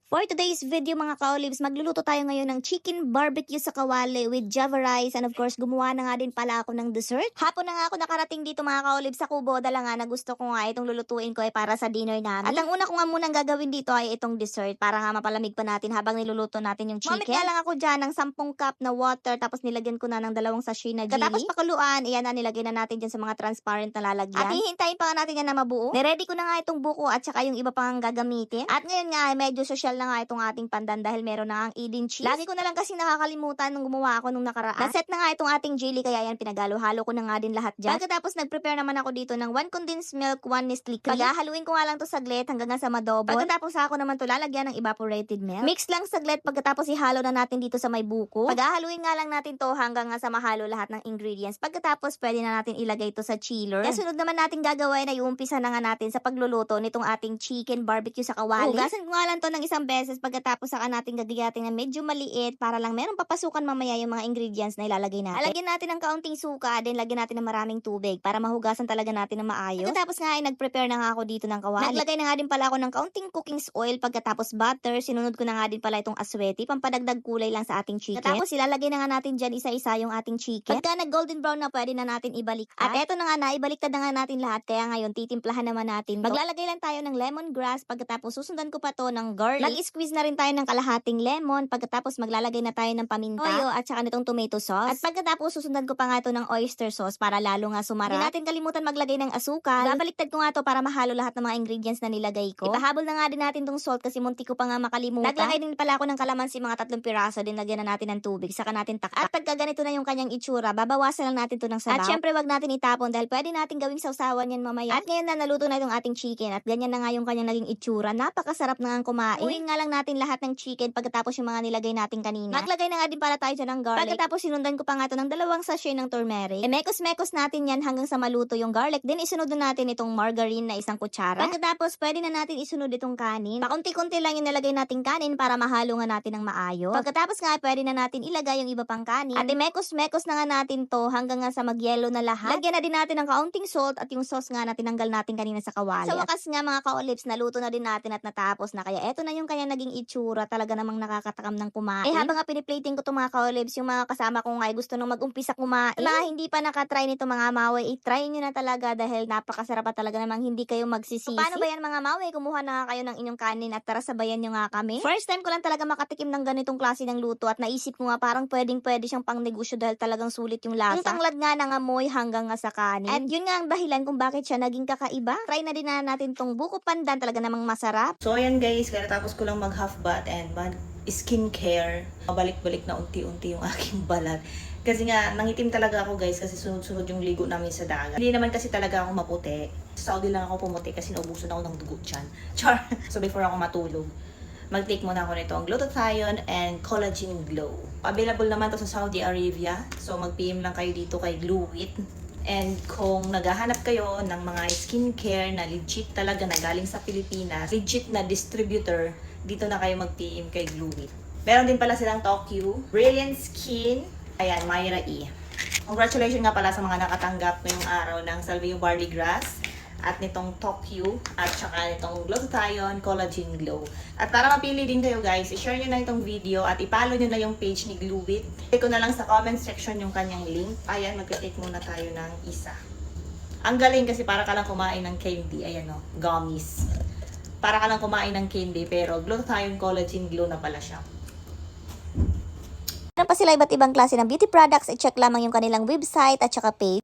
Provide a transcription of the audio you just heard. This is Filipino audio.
For today's video mga ka-olives, magluluto tayo ngayon ng chicken barbecue sa kawali with java rice, and of course gumawa na nga din pala ako ng dessert. Hapon na nga ako nakarating dito mga ka-olives sa Kubo, dala nga na gusto ko nga itong lulutuin ko ay para sa dinner namin. At ang una ko nga munang gagawin dito ay itong dessert para nga mapalamig pa natin habang niluluto natin yung chicken. Mamit nga lang ako dyan ng 10 cup na water, tapos nilagyan ko na ng 2 sachet na jelly. Katapos pakuluan, iyan na nilagay na natin dyan sa mga transparent na lalagyan. At hihintayin pa nga natin yan na mabuo. Niready ko na nga itong buko at saka yung iba pang gagamitin. At ngayon nga ay medyo social na nga itong ating pandan dahil meron na ang Eden cheese. Lagi ko na lang kasi nakakalimutan nung gumawa ako nung nakaraan. Naset na nga itong ating jelly kaya yan pinagalo-halo ko na nga din lahat dyan. Pagkatapos nag-prepare naman ako dito ng 1 condensed milk, 1 Nestle cream. Paghahaluin ko nga lang to saglit hanggang nga sa madobol. Pagkatapos ako naman to lalagyan ng evaporated milk. Mix lang saglit pagkatapos ihalo na natin dito sa may buko. Paghahaluin nga lang natin to hanggang nga sa mahalo lahat ng ingredients. Pagkatapos pwede na natin ilagay to sa chiller. Kaya sunod naman natin gagawin ay uumpisa na nga natin sa pagluluto nitong ating chicken barbecue sa kawali. Hugasan ko nga lang to ng isang beses pagkatapos saka natin gagayatin na medyo maliit para lang meron papasukan mamaya yung mga ingredients na ilalagay natin. Lagyan natin ng kaunting suka, then lagyan natin ng maraming tubig para mahugasan talaga natin ng maayos. Pagkatapos nga ay nag-prepare na nga ako dito ng kawali. Naglagay na nga din pala ako ng kaunting cooking oil, pagkatapos butter, sinunod ko na nga din pala itong asweti, pampadagdag kulay lang sa ating chicken. Tapos ilalagay na nga natin dyan isa-isa yung ating chicken. Pagka nag-golden brown na, pwede na natin ibaliktad. At eto na nga na, ibaliktad na nga natin lahat, kaya ngayon titimplahan naman natin. Maglalagay lang tayo ng lemongrass, pagkatapos susundan ko pa to ng garlic. Nag-squeeze na rin tayo ng kalahating lemon, pagkatapos maglalagay na tayo ng paminta, toyo, at saka nitong tomato sauce. At pagkatapos susundan ko pa nga ito ng oyster sauce para lalo nga sumarap. Hindi natin kalimutan maglagay ng asukal. Babaliktad ko nga to para mahalo lahat ng mga ingredients na nilagay ko. Ipahabol na nga din natin tong salt kasi munti ko pa nga makalimutan. Naglagay din pala ako ng kalamansi, mga 3 piraso, din lagyan na natin ng tubig, saka natin taktak. At pagka ganito na yung kanyang itsura, babawasan lang natin to ng sabaw. At syempre wag natin itapon dahil pwede natin gawing sausawan yan mamaya. At ngayon na naluto na itong ating chicken at ganyan na nga yung kanyang naging itsura. Napakasarap na nga kumain. Uwin nga lang natin lahat ng chicken pagkatapos yung mga nilagay natin kanina. Maglagay na nga din pala tayo dyan ng garlic. Pagkatapos sinundan ko pa nga ito ng 2 sachet ng turmeric. Mekos-mekos natin yan hanggang sa maluto yung garlic. Then isunod na natin itong margarine na 1 kutsara. Pagkatapos pwede na natin isunod itong kanin. Pakunti-kunti lang yung nilagay nating kanin para mahalo nga natin ng maayos. Pagkatapos nga pwede na natin ilagay yung iba pang kanin. At mekos-mekos na nga natin to hanggang nga sa magyelo na lahat. Lagyan na din natin ng kaunting salt at yung sauce nga na tinanggal natin kanina sa kawali. Sa wakas nga mga ka-olives, naluto na din natin at natapos na. Kaya eto na yung kanya naging itsura. Talaga namang nakakatakam ng kumain. Habang nga piniplating ko itong mga ka-olives, yung mga kasama ko nga ay gusto nung mag-umpisa kumain. Mga hindi pa nakatry nito mga maway, i-try nyo na talaga dahil napakasarap pa talaga, namang hindi kayo magsisisi. So, paano ba yan mga maway? Kumuha na kayo ng inyong kanin at tara sabayan nyo nga kami. First time ko lang talaga makatikim ng ganitong klase ng luto at naisip ko nga parang pwedeng-pwede siyang pang negosyo dahil talagang sulit yung lasa. Yung tanglad nga ng amoy hanggang nga sa kanin. At yun nga ang dahilan kung bakit siya naging kakaiba. Try na din na natin tong buko pandan, talaga namang masarap. So ayan guys, tapos ko lang mag half bath and skincare. Mabalik-balik na unti-unti yung aking balat. Kasi nga, nangitim talaga ako guys kasi sunod-sunod yung ligo namin sa dagat. Hindi naman kasi talaga ako maputi. Sa Saudi lang ako pumuti kasi naubusan ako ng dugo dyan. Char! So before ako matulog, mag-take muna ako nito ang glutathione and collagen glow. Available naman to sa Saudi Arabia. So mag-PM lang kayo dito kay Gluwit. And kung naghahanap kayo ng mga skincare na legit talaga na galing sa Pilipinas, legit na distributor, dito na kayo mag-PM kay Gluwit. Meron din pala silang Tokyo, Brilliant Skin, ayan, Myra E. Congratulations nga pala sa mga nakatanggap ngayong araw ng Salvio Barley Grass at nitong Tokyo at saka nitong Glutathione Collagen Glow. At para mapili din kayo guys, i-share nyo na itong video at i-follow nyo na yung page ni Gluwit. Click ko na lang sa comment section yung kanyang link. Ayan, mag-click muna tayo ng isa. Ang galing kasi para ka lang kumain ng candy. Ayan o, gummies. Para ka lang kumain ng candy pero Glutathione Collagen Glow na pala siya. Meron pa sila iba't ibang klase ng beauty products. I-check lamang yung kanilang website at saka page.